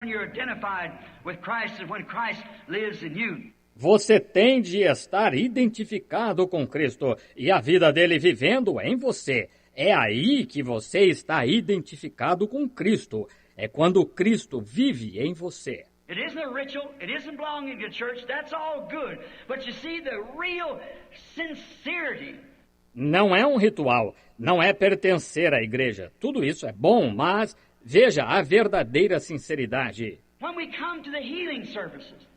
You're identified with Christ and when Christ lives in you. Você tem de estar identificado com Cristo e a vida dele vivendo em você. É aí que você está identificado com Cristo. É quando Cristo vive em você. It isn't a ritual, it isn't belonging to church, that's all good. But you see the real sincerity. Não é um ritual, não é pertencer à igreja. Tudo isso é bom, mas veja a verdadeira sinceridade. When we come to the healing services,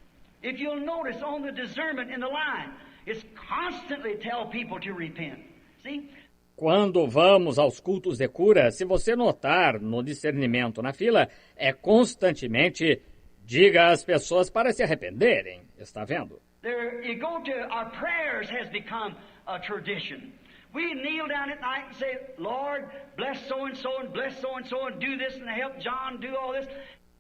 if you'll notice on the discernment in the line, it's constantly tell people to repent. See? Quando vamos aos cultos de cura, se você notar no discernimento na fila, é constantemente diga às pessoas para se arrependerem. Está vendo? There, you go to our prayers has become a tradition. We kneel down at night and say, Lord, bless so and bless so and do this and help John do all this.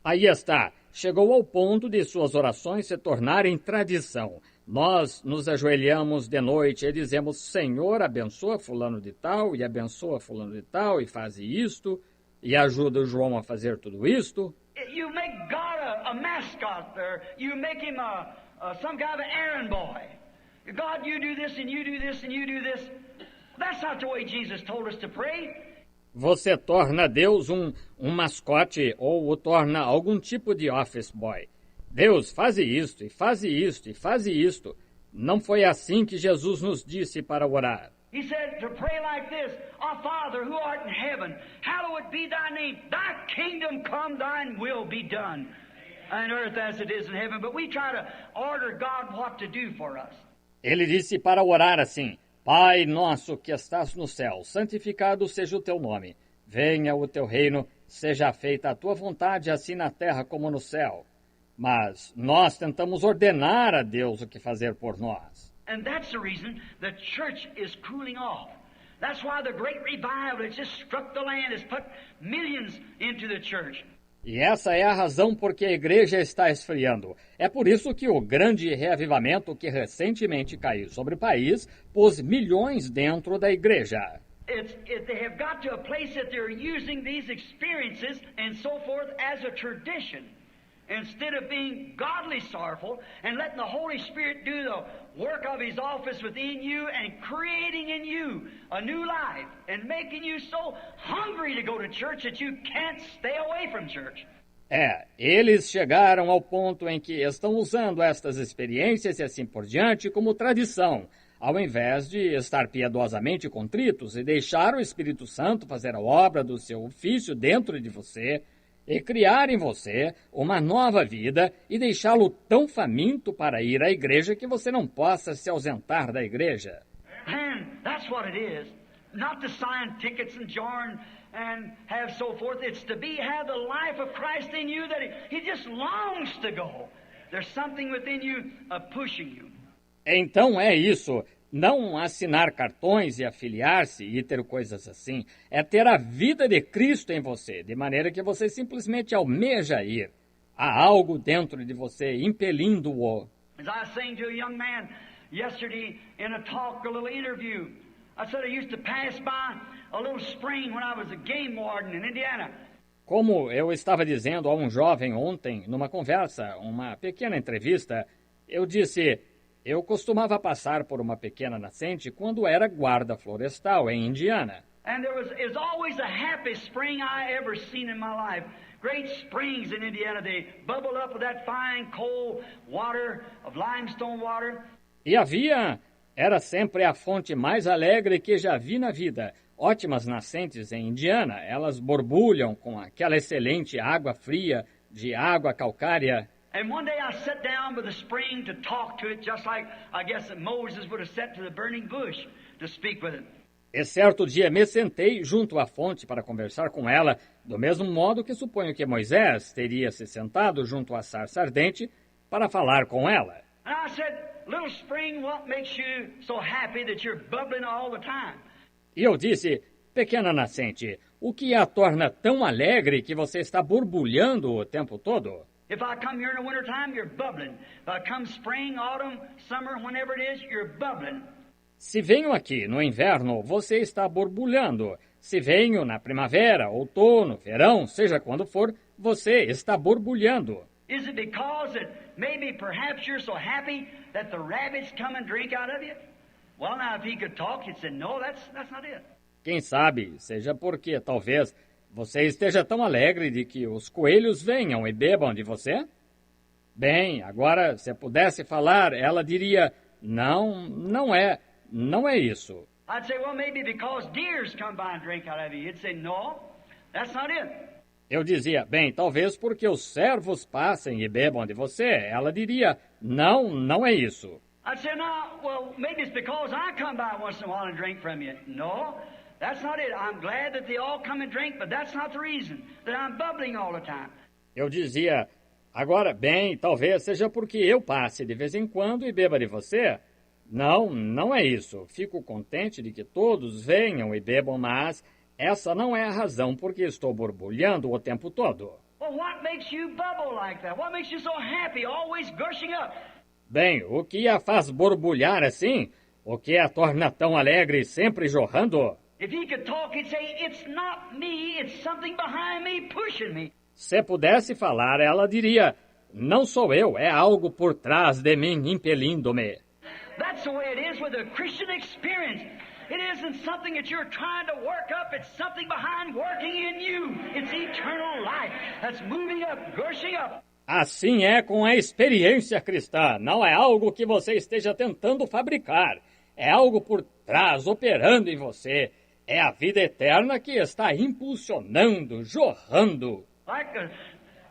Aí está. Chegou ao ponto de suas orações se tornarem tradição. Nós nos ajoelhamos de noite e dizemos, Senhor, abençoa fulano de tal, e abençoa fulano de tal, e faz isto, e ajuda o João a fazer tudo isto. You make God a mascot there. You make him some kind of an errand boy. God, you do this and you do this and you do this. That's not the way Jesus told us to pray. Você torna Deus um mascote ou o torna algum tipo de office boy. Deus, faze isto, e faze isto, e faze isto. Não foi assim que Jesus nos disse para orar. He said to pray like this, Our Father who art in heaven, hallowed be thy name. Thy kingdom come, thine will be done on earth as it is in heaven. But we try to order God what to do for us. Ele disse para orar assim, Pai nosso que estás no céu, santificado seja o teu nome. Venha o teu reino, seja feita a tua vontade, assim na terra como no céu. Mas nós tentamos ordenar a Deus o que fazer por nós. And that's the reason the church is cooling off. That's why the great revival that just struck the land has put millions into the church. E essa é a razão por que a igreja está esfriando. É por isso que o grande reavivamento que recentemente caiu sobre o país pôs milhões dentro da igreja. They have got to a place that they're using these experiences and so forth as a tradition. Instead of being godly sorrowful and letting the Holy Spirit do the work of His office within you and creating in you a new life and making you so hungry to go to church that you can't stay away from church. Eles chegaram ao ponto em que estão usando estas experiências e assim por diante como tradição, ao invés de estar piedosamente contritos e deixar o Espírito Santo fazer a obra do seu ofício dentro de você, e criar em você uma nova vida e deixá-lo tão faminto para ir à igreja que você não possa se ausentar da igreja. And that's what it is. Not to sign tickets and join and have so forth. It's to have the life of Christ in you that he just longs to go. There's something within you pushing you. Então é isso. Não assinar cartões e afiliar-se e ter coisas assim. É ter a vida de Cristo em você, de maneira que você simplesmente almeja ir. Há algo dentro de você impelindo-o. As I was saying to a young man yesterday in a talk, a little interview, I said I used to pass by a little spring when I was a game warden in Indiana. Como eu estava dizendo a um jovem ontem, numa conversa, uma pequena entrevista, eu disse... Eu costumava passar por uma pequena nascente quando era guarda florestal em Indiana. And there was always a happy spring I ever seen in my life. Great springs in Indiana, they bubble up with that fine cold water of limestone water. E era sempre a fonte mais alegre que já vi na vida. Ótimas nascentes em Indiana, elas borbulham com aquela excelente água fria de água calcária. And one day I sat down by the spring to talk to it, just like I guess that Moses would have sat to the burning bush to speak with it. E certo dia me sentei junto à fonte para conversar com ela, do mesmo modo que suponho que Moisés teria se sentado junto à sarça ardente para falar com ela. And I said, little spring, what makes you so happy that you're bubbling all the time? E eu disse, pequena nascente, o que a torna tão alegre que você está borbulhando o tempo todo? If I come here in the wintertime, you're bubbling. If I come spring, autumn, summer, whenever it is, you're bubbling. Se venho aqui no inverno, você está borbulhando. Se venho na primavera, outono, verão, seja quando for, você está borbulhando. Is it because that maybe perhaps you're so happy that the rabbits come and drink out of you? Well, now, if he could talk, he'd say, no, that's not it. Quem sabe, seja porque talvez você esteja tão alegre de que os coelhos venham e bebam de você? Bem, agora, se pudesse falar, ela diria, não é isso. I'd say, well, maybe because deers come by and drink out of you. You'd say, no, that's not it. Eu dizia, bem, talvez porque os servos passem e bebam de você. Ela diria, não é isso. I'd say, no, well, maybe it's because I come by once in a while and drink from you. No, that's not it. I'm glad that they all come and drink, but that's not the reason that I'm bubbling all the time. Eu dizia, agora, bem, talvez seja porque eu passe de vez em quando e beba de você. Não é isso. Fico contente de que todos venham e bebam, mas essa não é a razão por que estou borbulhando o tempo todo. Well, what makes you bubble like that? What makes you so happy, always gushing up? Bem, o que a faz borbulhar assim? O que a torna tão alegre e sempre jorrando? If he could talk, he'd say, it's not me, it's something behind me pushing me. Se pudesse falar, ela diria, não sou eu, é algo por trás de mim impelindo-me. That's the way it is with a Christian experience. It isn't something that you're trying to work up. It's something behind working in you. It's eternal life that's moving up, gushing up. Assim é com a experiência cristã. Não é algo que você esteja tentando fabricar. É algo por trás, operando em você. É a vida eterna que está impulsionando, jorrando.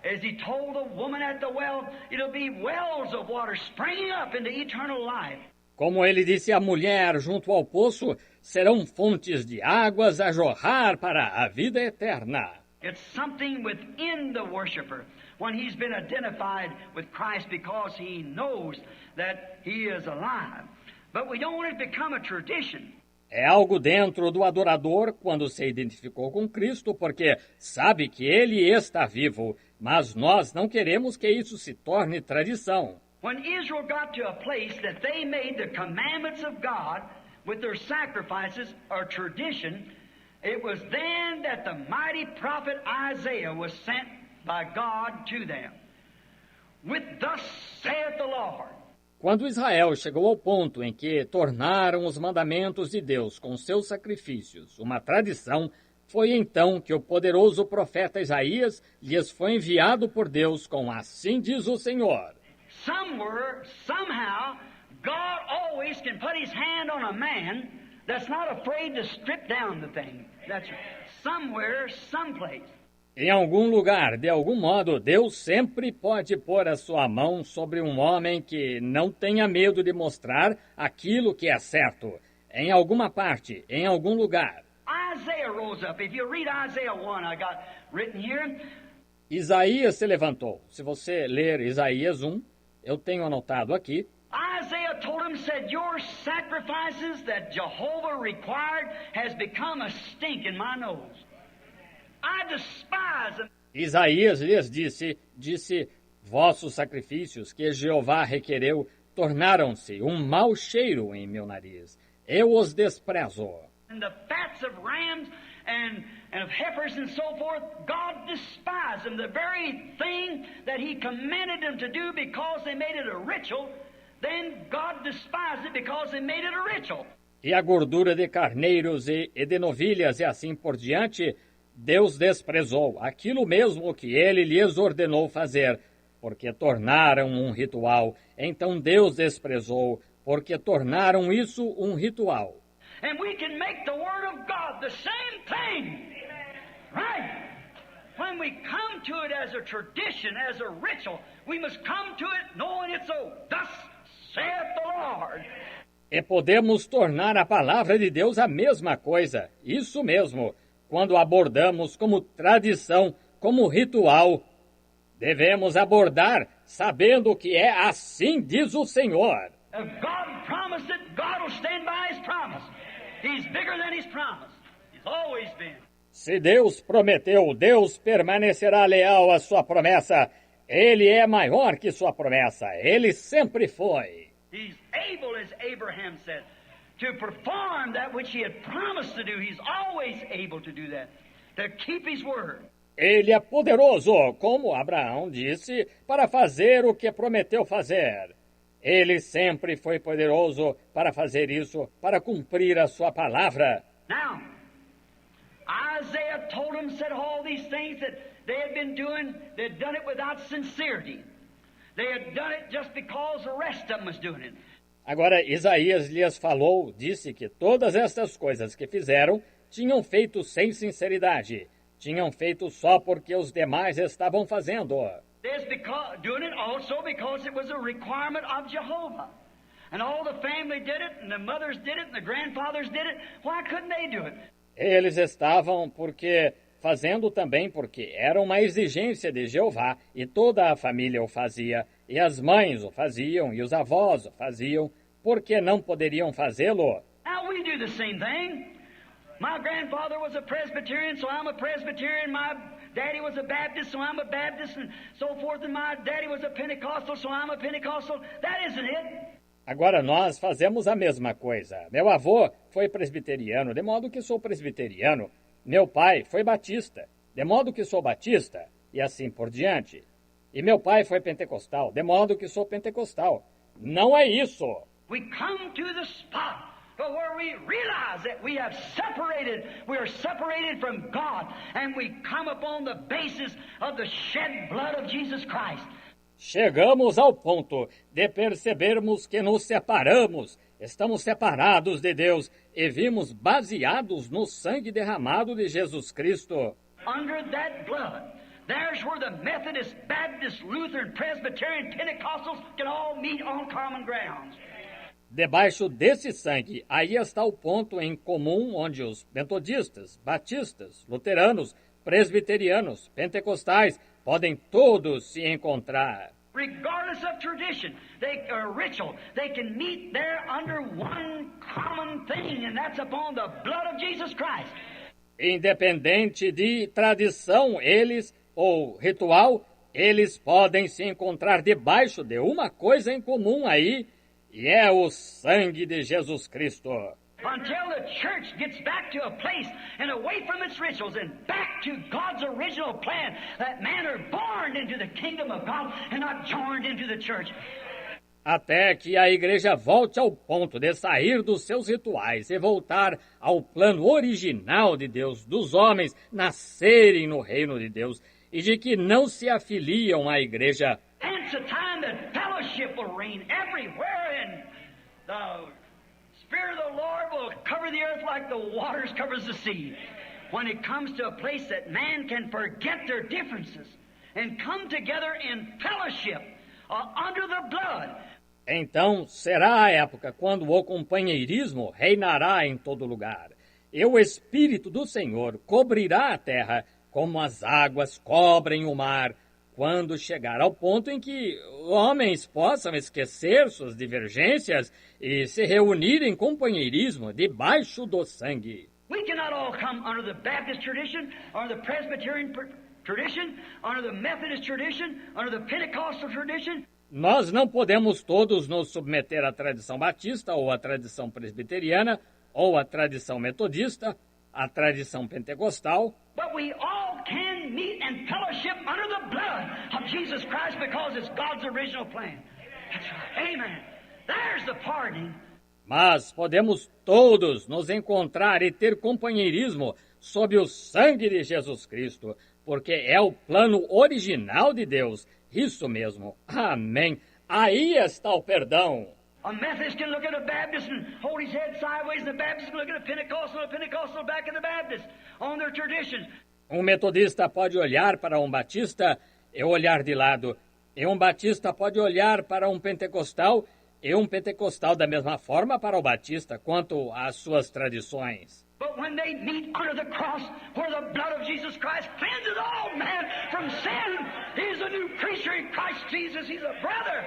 As he told the woman at the well, it'll be wells of water springing up into eternal life. Como ele disse à mulher junto ao poço, serão fontes de águas a jorrar para a vida eterna. It's something within the worshiper when he's been identified with Christ because he knows that he is alive. But we don't want it to become a tradition. É algo dentro do adorador quando se identificou com Cristo, porque sabe que ele está vivo, mas nós não queremos que isso se torne tradição. When Israel got to a place that they made the commandments of God with their sacrifices a tradition, it was then that the mighty prophet Isaiah was sent by God to them. With thus saith the Lord. Quando Israel chegou ao ponto em que tornaram os mandamentos de Deus com seus sacrifícios uma tradição, foi então que o poderoso profeta Isaías lhes foi enviado por Deus com assim diz o Senhor. Somewhere, somehow, God always can put his hand on a man that's not afraid to strip down the thing. That's somewhere, someplace. Em algum lugar, de algum modo, Deus sempre pode pôr a sua mão sobre um homem que não tenha medo de mostrar aquilo que é certo. Em alguma parte, em algum lugar. Isaiah rose up. If you read Isaiah 1, I got written here. Isaías se levantou. Se você ler Isaías 1, eu tenho anotado aqui. Isaiah told him, said, your sacrifices that Jehovah required has become a stink in my nose. I despise them. Isaías lhes disse, vossos sacrifícios que Jeová requereu tornaram-se um mau cheiro em meu nariz. Eu os desprezo. And the fats of rams and of heifers and so forth, God despised them. The very thing that he commanded them to do because they made it a ritual, then God despised it because they made it a ritual. E a gordura de carneiros e de novilhas e assim por diante, Deus desprezou aquilo mesmo que ele lhes ordenou fazer, porque tornaram um ritual. Então Deus desprezou, porque tornaram isso um ritual. And we can make the Word of God the same thing. Right? When we come to it as a tradition, as a ritual, we must come to it knowing it's so. Thus saith the Lord. E podemos tornar a palavra de Deus a mesma coisa. Isso mesmo. Quando abordamos como tradição, como ritual, devemos abordar sabendo que é assim diz o Senhor. If God promised it, God will stand by His promise. He's bigger than His promise. He's always been. Se Deus prometeu, Deus permanecerá leal à sua promessa. Ele é maior que sua promessa. Ele sempre foi. He's able, as Abraham said, to perform that which he had promised to do. He's always able to do that, to keep his word. Ele é poderoso, como Abraão disse, para fazer o que prometeu fazer. Ele sempre foi poderoso para fazer isso, para cumprir a sua palavra. Now, Isaiah told him, said all these things that they had been doing, they had done it without sincerity. They had done it just because the rest of them was doing it. Agora, Isaías lhes falou, disse que todas estas coisas que fizeram tinham feito sem sinceridade. Tinham feito só porque os demais estavam fazendo. Doing it also because it was a requirement of Jehovah. And all the family did it, and the mothers did it, and the grandfathers did it. Why couldn't they do it? Eles estavam fazendo também porque era uma exigência de Jeová, e toda a família o fazia, e as mães o faziam, e os avós o faziam, porque não poderiam fazê-lo? Now we do the same thing. My grandfather was a Presbyterian, so I'm a Presbyterian. My daddy was a Baptist, so I'm a Baptist, and so forth. And my daddy was a Pentecostal, so I'm a Pentecostal. That isn't it. Agora nós fazemos a mesma coisa. Meu avô foi presbiteriano, de modo que sou presbiteriano. Meu pai foi batista, de modo que sou batista, e assim por diante. E meu pai foi pentecostal, de modo que sou pentecostal. Não é isso. We come to the spot where we realize that we are separated from God, and we come upon the basis of the shed blood of Jesus Christ. Chegamos ao ponto de percebermos que nos separamos, estamos separados de Deus e vimos baseados no sangue derramado de Jesus Cristo. Under that blood, there's where the Methodist, Baptist, Lutheran, Presbyterian, Pentecostals can all meet on common grounds. Debaixo desse sangue, aí está o ponto em comum onde os metodistas, batistas, luteranos, presbiterianos, pentecostais podem todos se encontrar. Regardless of tradition, ritual, they can meet there under one common thing, and that's upon the blood of Jesus Christ. Independente de tradição, ou ritual, eles podem se encontrar debaixo de uma coisa em comum aí, e é o sangue de Jesus Cristo. Until the church gets back to a place and away from its rituals and back to God's original plan, that man are born into the kingdom of God and not joined into the church. Até que a igreja volte ao ponto de sair dos seus rituais e voltar ao plano original de Deus, dos homens nascerem no reino de Deus e de que não se afiliam à igreja. It's a time that fellowship will reign everywhere, and the Spirit of the Lord will cover the earth like the waters covers the sea. When it comes to a place that man can forget their differences and come together in fellowship under the blood. Então será a época quando o companheirismo reinará em todo lugar, e o Espírito do Senhor cobrirá a terra como as águas cobrem o mar, quando chegar ao ponto em que homens possam esquecer suas divergências e se reunir em companheirismo debaixo do sangue. We cannot all come under the Baptist tradition, or the Presbyterian tradition, under the Methodist tradition, under the Pentecostal tradition. Nós não podemos todos nos submeter à tradição batista, ou à tradição presbiteriana, ou à tradição metodista, à tradição pentecostal. But we all can meet and fellowship under the blood of Jesus Christ because it's God's original plan. That's right. Amen. There's the pardoning. Mas podemos todos nos encontrar e ter companheirismo sob o sangue de Jesus Cristo, porque é o plano original de Deus. Isso mesmo. Amém. Aí está o perdão. A Methodist can look at a Baptist and hold his head sideways, and the Baptist can look at a Pentecostal back at the Baptist on their traditions. Um metodista pode olhar para um batista e olhar de lado. E um batista pode olhar para um pentecostal e um pentecostal da mesma forma para o batista quanto às suas tradições. But when they meet under the cross, where the blood of Jesus Christ cleanses all man from sin, he's a new creature in Christ Jesus. He's a brother.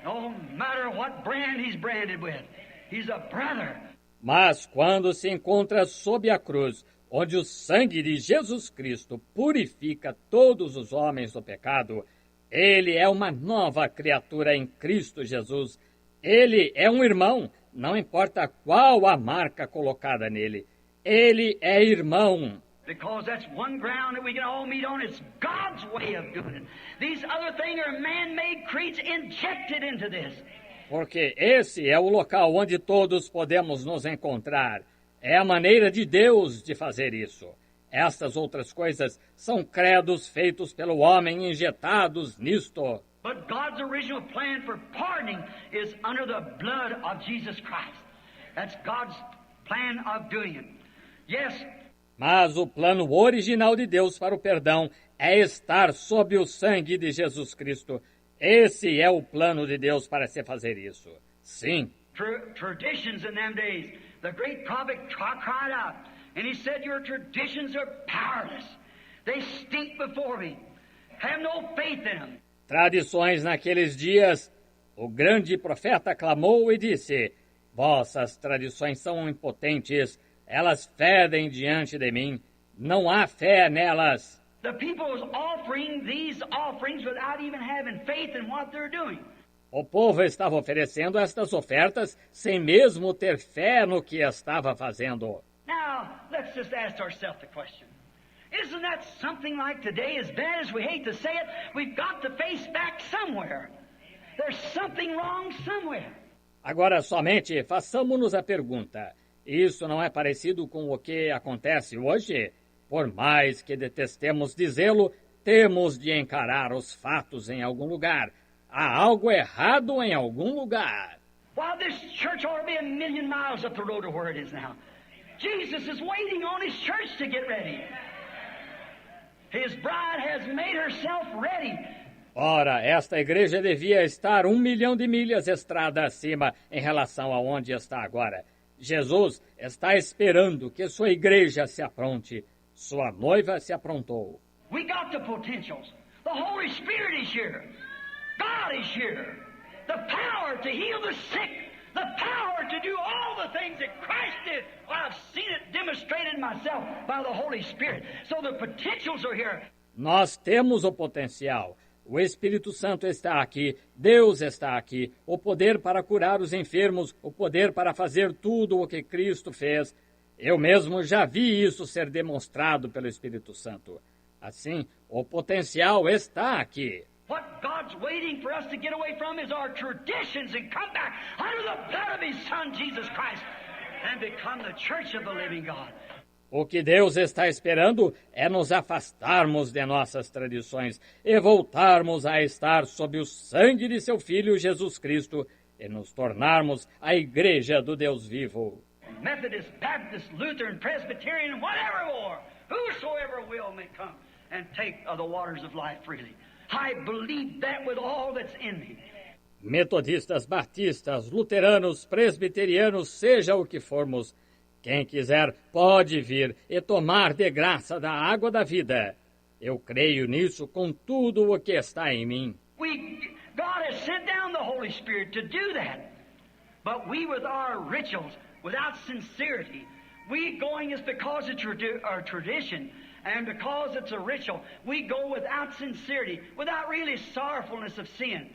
No matter what brand he's branded with, he's a brother. Mas quando se encontra sob a cruz, onde o sangue de Jesus Cristo purifica todos os homens do pecado, ele é uma nova criatura em Cristo Jesus. Ele é um irmão, não importa qual a marca colocada nele. Ele é irmão. Because that's one ground that we can all meet on. It's God's way of doing it. These other things are man-made creeds injected into this. Porque esse é o local onde todos podemos nos encontrar. É a maneira de Deus de fazer isso. Estas outras coisas são credos feitos pelo homem injetados nisto. But God's original plan for pardoning is under the blood of Jesus Christ. That's God's plan of doing it. Yes. Mas o plano original de Deus para o perdão é estar sob o sangue de Jesus Cristo. Esse é o plano de Deus para se fazer isso. Sim. Traditions in them days. The great prophet cried out, and he said, "Your traditions are powerless. They stink before me. Have no faith in them." Tradições naqueles dias, o grande profeta clamou e disse: vossas tradições são impotentes, elas fedem diante de mim, não há fé nelas. The people was offering these offerings without even having faith in what they're doing. O povo estava oferecendo estas ofertas sem mesmo ter fé no que estava fazendo. Now, let's just ask ourselves the question. Isn't that something like today, as bad as we hate to say it, we've got to face back somewhere. There's something wrong somewhere. Agora, somente façamos-nos a pergunta. Isso não é parecido com o que acontece hoje? Por mais que detestemos dizê-lo, temos de encarar os fatos em algum lugar. Há algo errado em algum lugar. Well, this church ought to be 1,000,000 miles up the road to where it is now. Jesus is waiting on his church to get ready. His bride has made herself ready. Ora, esta igreja devia estar 1,000,000 de milhas estrada acima em relação a onde está agora. Jesus está esperando que sua igreja se apronte. Sua noiva se aprontou. We got the potentials. The Holy Spirit is here. God is here. The power to heal the sick. The power to do all the things that Christ did. I've seen it demonstrated myself by the Holy Spirit. So the potentials are here. Nós temos o potencial. O Espírito Santo está aqui, Deus está aqui, o poder para curar os enfermos, o poder para fazer tudo o que Cristo fez. Eu mesmo já vi isso ser demonstrado pelo Espírito Santo. Assim, o potencial está aqui. What God's waiting for us to get away from is our traditions and come back under the blood of His Son, Jesus Christ, and become the church of the living God. O que Deus está esperando é nos afastarmos de nossas tradições e voltarmos a estar sob o sangue de seu Filho Jesus Cristo e nos tornarmos a Igreja do Deus vivo. Methodist, Baptist, Lutheran, Presbyterian, whatever more, whosoever will may come and take of the waters of life freely. I believe that with all that's in me. Metodistas, batistas, luteranos, presbiterianos, seja o que formos, quem quiser pode vir e tomar de graça da água da vida. Eu creio nisso com tudo o que está em mim. God has sent down the Holy Spirit to do that. But we with our rituals, without sincerity, we going is because it's our tradition, and because it's a ritual, we go without sincerity, without really sorrowfulness of sin.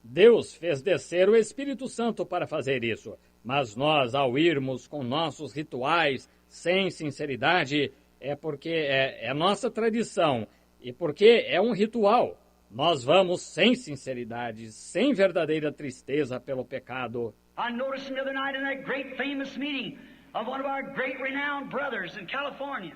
Deus fez descer o Espírito Santo para fazer isso. Mas nós, ao irmos com nossos rituais, sem sinceridade, é porque é nossa tradição e porque é um ritual. Nós vamos sem sinceridade, sem verdadeira tristeza pelo pecado. I noticed the other night in that great famous meeting of one of our great renowned brothers in California.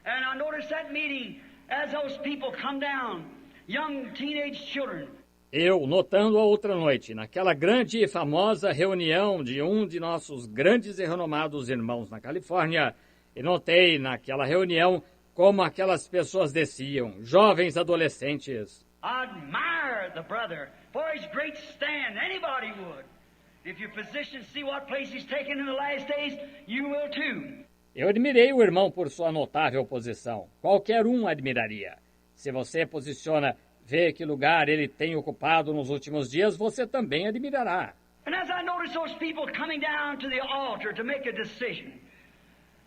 And I noticed that meeting as those people come down, young teenage children. Eu, notando a outra noite, naquela grande e famosa reunião de um de nossos grandes e renomados irmãos na Califórnia, e notei naquela reunião como aquelas pessoas desciam, jovens adolescentes. I admire the brother for his great stand. Anybody would. If your physicians see what place he's taken in the last days, you will too. Eu admirei o irmão por sua notável posição. Qualquer um admiraria. Se você posiciona, vê que lugar ele tem ocupado nos últimos dias, você também admirará. And as I notice those people coming down to the altar to make a decision,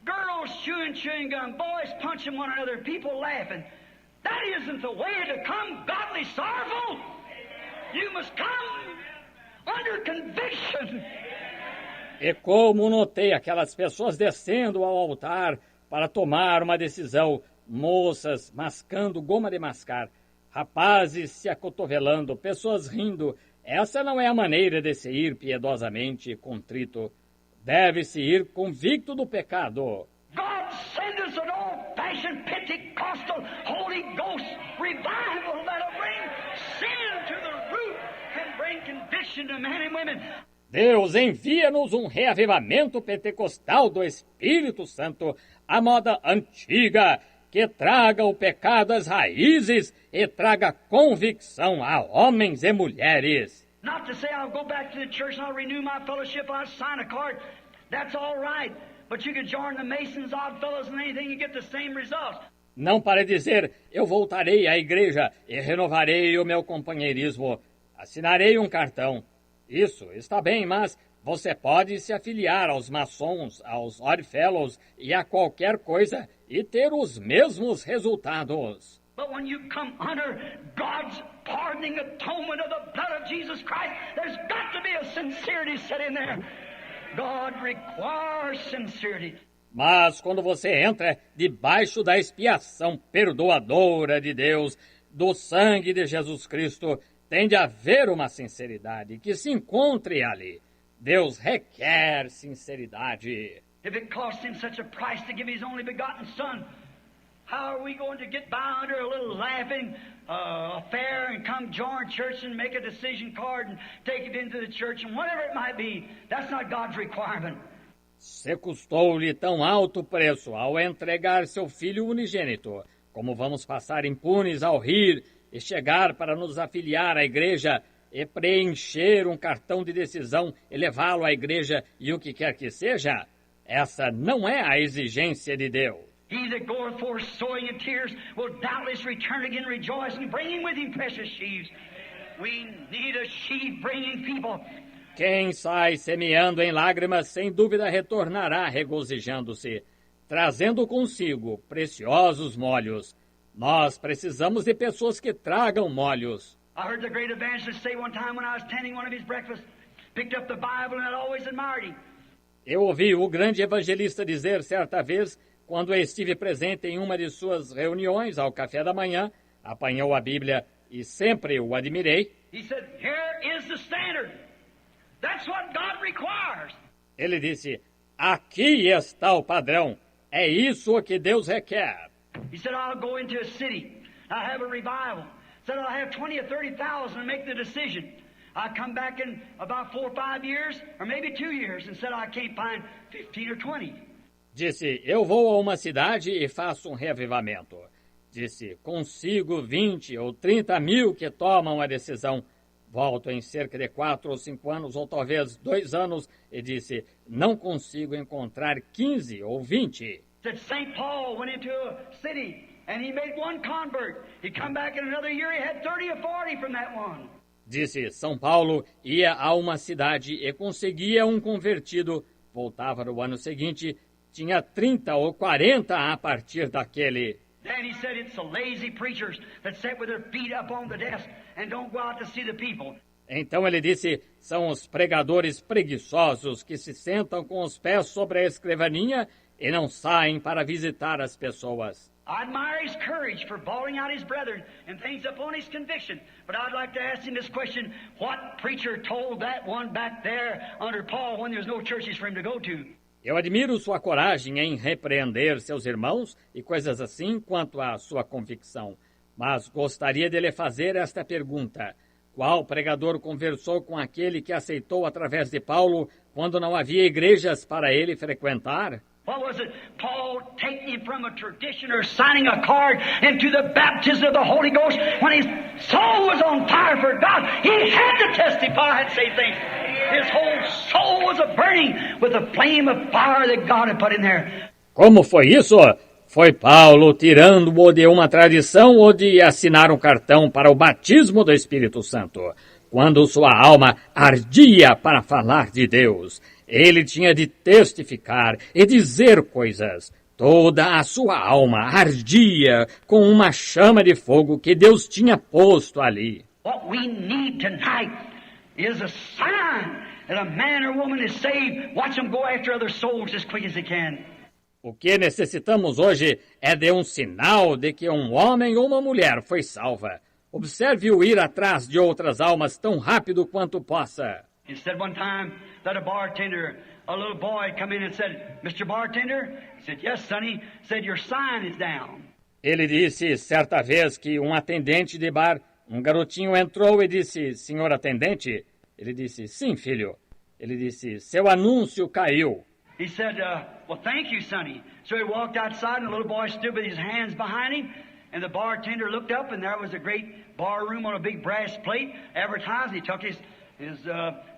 girls chewing gum, boys punching one another, people laughing, that isn't the way to come godly sorrowful. You must come under conviction. E como notei aquelas pessoas descendo ao altar para tomar uma decisão, moças mascando goma de mascar, rapazes se acotovelando, pessoas rindo. Essa não é a maneira de se ir piedosamente contrito. Deve-se ir convicto do pecado. God send us an old-fashioned Pentecostal Holy Ghost revival that'll bring sin to the root and bring conviction to men and women. Deus envia-nos um reavivamento pentecostal do Espírito Santo, a moda antiga, que traga o pecado às raízes e traga convicção a homens e mulheres. Not to say I'll go back to the church and I'll renew my fellowship, I'll sign a card. That's all right. But you can join the Masons, Odd Fellows, and anything, you get the same results. Não para dizer, eu voltarei à igreja e renovarei o meu companheirismo. Assinarei um cartão. Isso está bem, mas você pode se afiliar aos maçons, aos Odd Fellows e a qualquer coisa e ter os mesmos resultados. But when you come under God's pardoning atonement of the blood of Jesus Christ, there's got to be a sincerity set in there. God requires sincerity. Mas quando você entra debaixo da expiação perdoadora de Deus, do sangue de Jesus Cristo, tem de haver uma sinceridade que se encontre ali. Deus requer sinceridade. If it cost him such a price to give his only begotten Son, how are we going to get by under a little laughing affair and come join church and make a decision card and take it into the church and whatever it might be? That's not God's requirement. Se custou-lhe tão alto preço ao entregar seu filho unigênito, como vamos passar impunes ao rir e chegar para nos afiliar à igreja e preencher um cartão de decisão e levá-lo à igreja e o que quer que seja? Essa não é a exigência de Deus. He that goeth forth sowing in tears will doubtless return again rejoicing, bringing with him precious sheaves. We need a sheaf bringing people. Quem sai semeando em lágrimas, sem dúvida retornará regozijando-se, trazendo consigo preciosos molhos. Nós precisamos de pessoas que tragam molhos. I heard the great evangelist say one time when I was attending one of his breakfasts, picked up the Bible and I always admired him. Eu ouvi o grande evangelista dizer certa vez, quando estive presente em uma de suas reuniões ao café da manhã, apanhou a Bíblia e sempre o admirei. He said, "Here is the standard. That's what God requires." Ele disse, aqui está o padrão. É isso que Deus requer. He said, "I'll go into a city. I'll have a revival. Said I'll have 20 or 30,000 and make the decision. I come back in about 4 or 5 years, or maybe 2 years, and said I can't find 15 or 20. Disse, eu vou a uma cidade e faço um reavivamento. Disse, consigo 20 ou 30 mil que tomam a decisão. Volto em cerca de 4 ou 5 anos, ou talvez 2 anos, e disse, não consigo encontrar 15 ou 20. Said St. Paul went into a city and he made one convert. He come back in another year, he had 30 or 40 from that one. Disse, São Paulo ia a uma cidade e conseguia um convertido. Voltava no ano seguinte, tinha 30 ou 40 a partir daquele. Then he said it's the lazy preachers that sit with their feet up on the desk and don't go out to see the people. Então ele disse, são os pregadores preguiçosos que se sentam com os pés sobre a escrivaninha e não saem para visitar as pessoas. I admire his courage for bawling out his brethren and things upon his conviction. But I'd like to ask him this question, what preacher told that one back there under Paul when there's no churches for him to go to? Eu admiro sua coragem em repreender seus irmãos e coisas assim quanto à sua convicção. Mas gostaria de lhe fazer esta pergunta. Qual pregador conversou com aquele que aceitou através de Paulo quando não havia igrejas para ele frequentar? What was it? Paul taking him from a tradition or signing a card into the baptism of the Holy Ghost when his soul was on fire for God. He had to testify and say things. His whole soul was a burning with the flame of fire that God had put in there. Como foi isso? Foi Paulo tirando-o de uma tradição ou de assinar um cartão para o batismo do Espírito Santo, quando sua alma ardia para falar de Deus. Ele tinha de testificar e dizer coisas. Toda a sua alma ardia com uma chama de fogo que Deus tinha posto ali. What we need tonight is a sign that a man or woman is saved. Watch them go after other souls as quick as they can. O que necessitamos hoje é de um sinal de que um homem ou uma mulher foi salva. Observe-o ir atrás de outras almas tão rápido quanto possa. He said one time that a little boy come in and said, Mr. Bartender? He said, yes, sonny. He said, your sign is down. Ele disse certa vez que um atendente de bar, um garotinho entrou e disse, senhor atendente? Ele disse, sim, filho. Ele disse, seu anúncio caiu. He said, well, thank you, sonny. So he walked outside, and the little boy stood with his hands behind him, and the bartender looked up, and there was a great bar room on a big brass plate advertised. He took his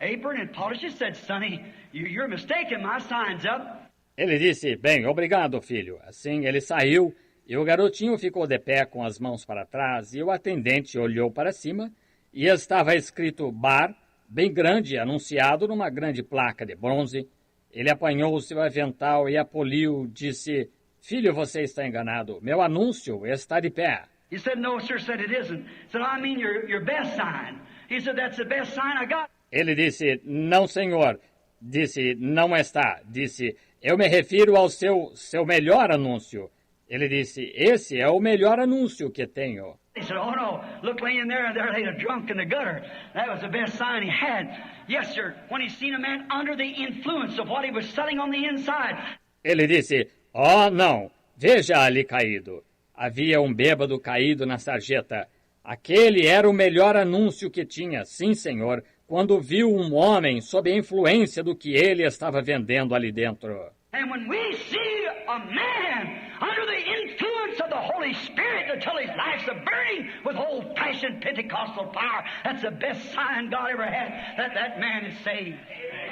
apron and polished it, said, sonny, you're mistaken, my sign's up. Ele disse, bem, obrigado, filho. Assim ele saiu, e o garotinho ficou de pé com as mãos para trás, e o atendente olhou para cima, e estava escrito bar, bem grande, anunciado numa grande placa de bronze. Ele apanhou o seu avental e a poliu, disse, filho, você está enganado, meu anúncio está de pé. He said, no, sir, said it isn't. He said, I mean your best sign. He said, that's the best sign I got. Ele disse, não, senhor. Disse, não está. Disse, eu me refiro ao seu melhor anúncio. Ele disse, esse é o melhor anúncio que tenho. He said, oh no, look laying there laid a drunk in the gutter. That was the best sign he had. Yes, sir, when he seen a man under the influence of what he was selling on the inside. Ele disse, oh não, veja ali caído. Havia um bêbado caído na sarjeta. Aquele era o melhor anúncio que tinha, sim, senhor, quando viu um homem sob a influência do que ele estava vendendo ali dentro. And when we see a man under the influence of the Holy Spirit until his life's burning with old-fashioned Pentecostal power, that's the best sign God ever had, that man is saved.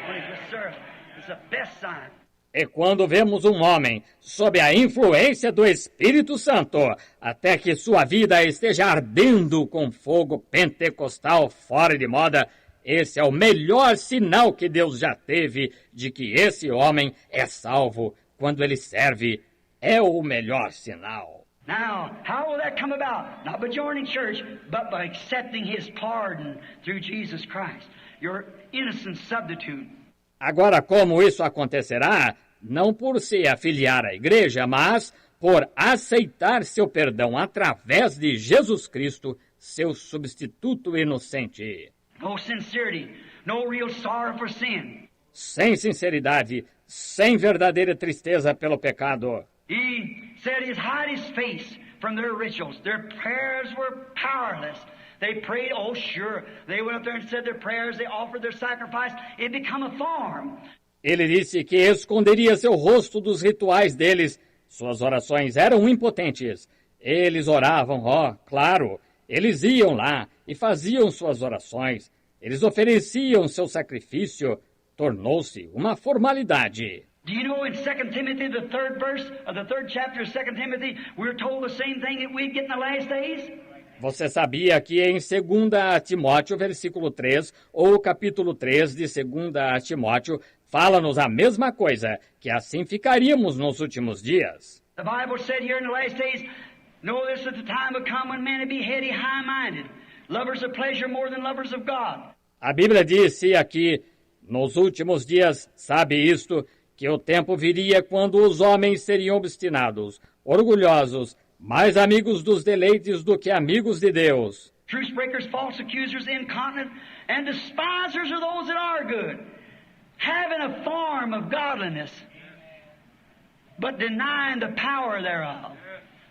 When he's with service, it's the best sign. E quando vemos um homem sob a influência do Espírito Santo, até que sua vida esteja ardendo com fogo pentecostal fora de moda, esse é o melhor sinal que Deus já teve de que esse homem é salvo quando ele serve. É o melhor sinal. Now, how will that come about? Not by joining church, but by accepting His pardon through Jesus Christ, your innocent substitute. Agora, como isso acontecerá? Não por se afiliar à igreja, mas por aceitar seu perdão através de Jesus Cristo, seu substituto inocente. No sincerity, no real sorrow for sin. Sem sinceridade, sem verdadeira tristeza pelo pecado. He said He'd hide His face from their rituals. Their prayers were powerless. They prayed, oh sure, they went up there and said their prayers, they offered their sacrifice, it became a form. Ele disse que esconderia seu rosto dos rituais deles. Suas orações eram impotentes. Eles oravam, claro. Eles iam lá e faziam suas orações. Eles ofereciam seu sacrifício. Tornou-se uma formalidade. Do you know in 2 Timothy, the third verse of the third chapter of 2 Timothy, we're told the same thing that we'd get in the last days? Você sabia que em 2 Timóteo, versículo 3, ou capítulo 3 de 2 Timóteo, fala-nos a mesma coisa, que assim ficaríamos nos últimos dias. The Bible said here in the last days, know this that the time will come when men will be heady, high-minded, lovers of pleasure more than lovers of God. A Bíblia disse aqui, nos últimos dias, sabe isto, que o tempo viria quando os homens seriam obstinados, orgulhosos, mais amigos dos deleites do que amigos de Deus. Truce breakers, false accusers, incontinent, and despisers of those that are good, having a form of godliness, but denying the power thereof.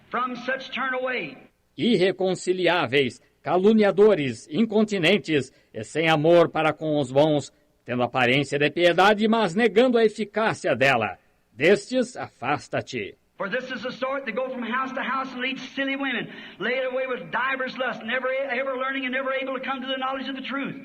From such turn away. Irreconciliáveis, caluniadores, incontinentes e sem amor para com os bons, tendo aparência de piedade, mas negando a eficácia dela. Destes, afasta-te. For this is the sort that go from house to house and lead silly women, laid away with divers lusts, never ever learning and never able to come to the knowledge of the truth.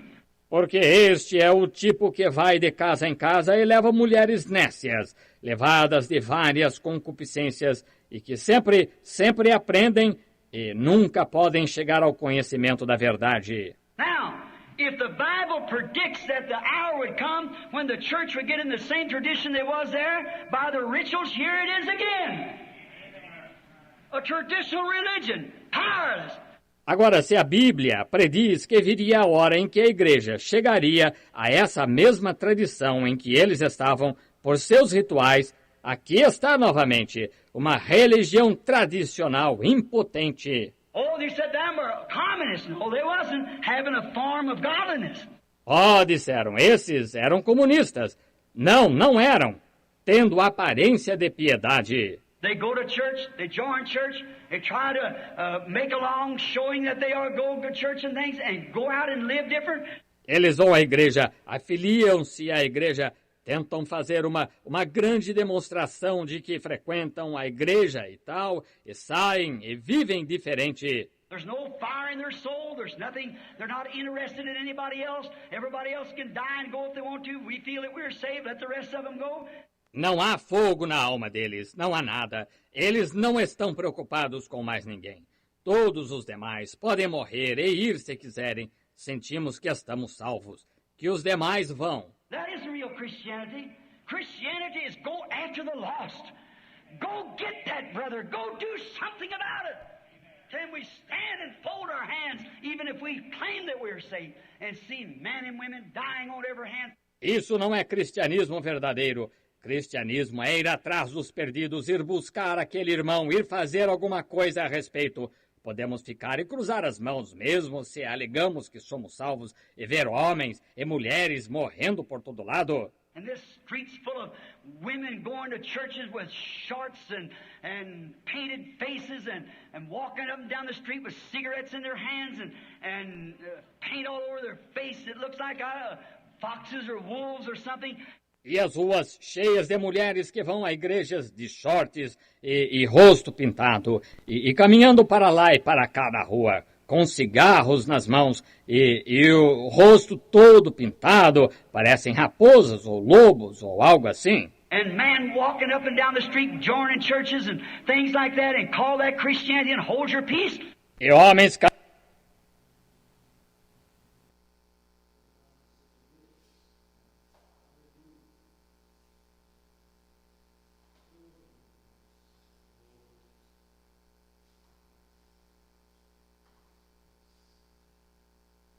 Porque este é o tipo que vai de casa em casa e leva mulheres nécias, levadas de várias concupiscências, e que sempre aprendem e nunca podem chegar ao conhecimento da verdade. Now, if the Bible predicts that the hour would come when the church would get in the same tradition they was there by the rituals, here it is again. A traditional religion, powerless. Agora, se a Bíblia prediz que viria a hora em que a igreja chegaria a essa mesma tradição em que eles estavam por seus rituais, Aqui está novamente uma religião tradicional impotente. Oh, they said them were communists. No, they wasn't having a form of godliness. Oh, disseram, esses eram comunistas. Não, não eram, tendo aparência de piedade. They go to church, they join church, they try to make along showing that they are going to church and things, and go out and live different. Eles vão à igreja, afiliam-se à igreja, tentam fazer uma grande demonstração de que frequentam a igreja e tal, e saem e vivem diferente. There's no fire in their soul, there's nothing, they're not interested in anybody else. Everybody else can die and go if they want to. We feel that we're saved, let the rest of them go. Não há fogo na alma deles, não há nada. Eles não estão preocupados com mais ninguém. Todos os demais podem morrer e ir se quiserem. Sentimos que estamos salvos, que os demais vão. That isn't real Christianity. Christianity is go after the lost. Go get that brother. Go do something about it. Can we stand and fold our hands, even if we claim that we're saved, and see men and women dying on every hand? Isso não é cristianismo verdadeiro. Cristianismo é ir atrás dos perdidos, ir buscar aquele irmão, ir fazer alguma coisa a respeito. Podemos ficar e cruzar as mãos, mesmo se alegamos que somos salvos, e ver homens e mulheres morrendo por todo lado. And this street's full of women going to churches with shorts and painted faces and walking up and down the street with cigarettes in their hands and paint all over their face. It looks like foxes or wolves or something. E as ruas cheias de mulheres que vão a igrejas de shorts e rosto pintado, e caminhando para lá e para cá na rua, com cigarros nas mãos e o rosto todo pintado, parecem raposas ou lobos ou algo assim. And man walking up and down the street, joining churches and things like that, and call that Christianity and hold your peace. E homens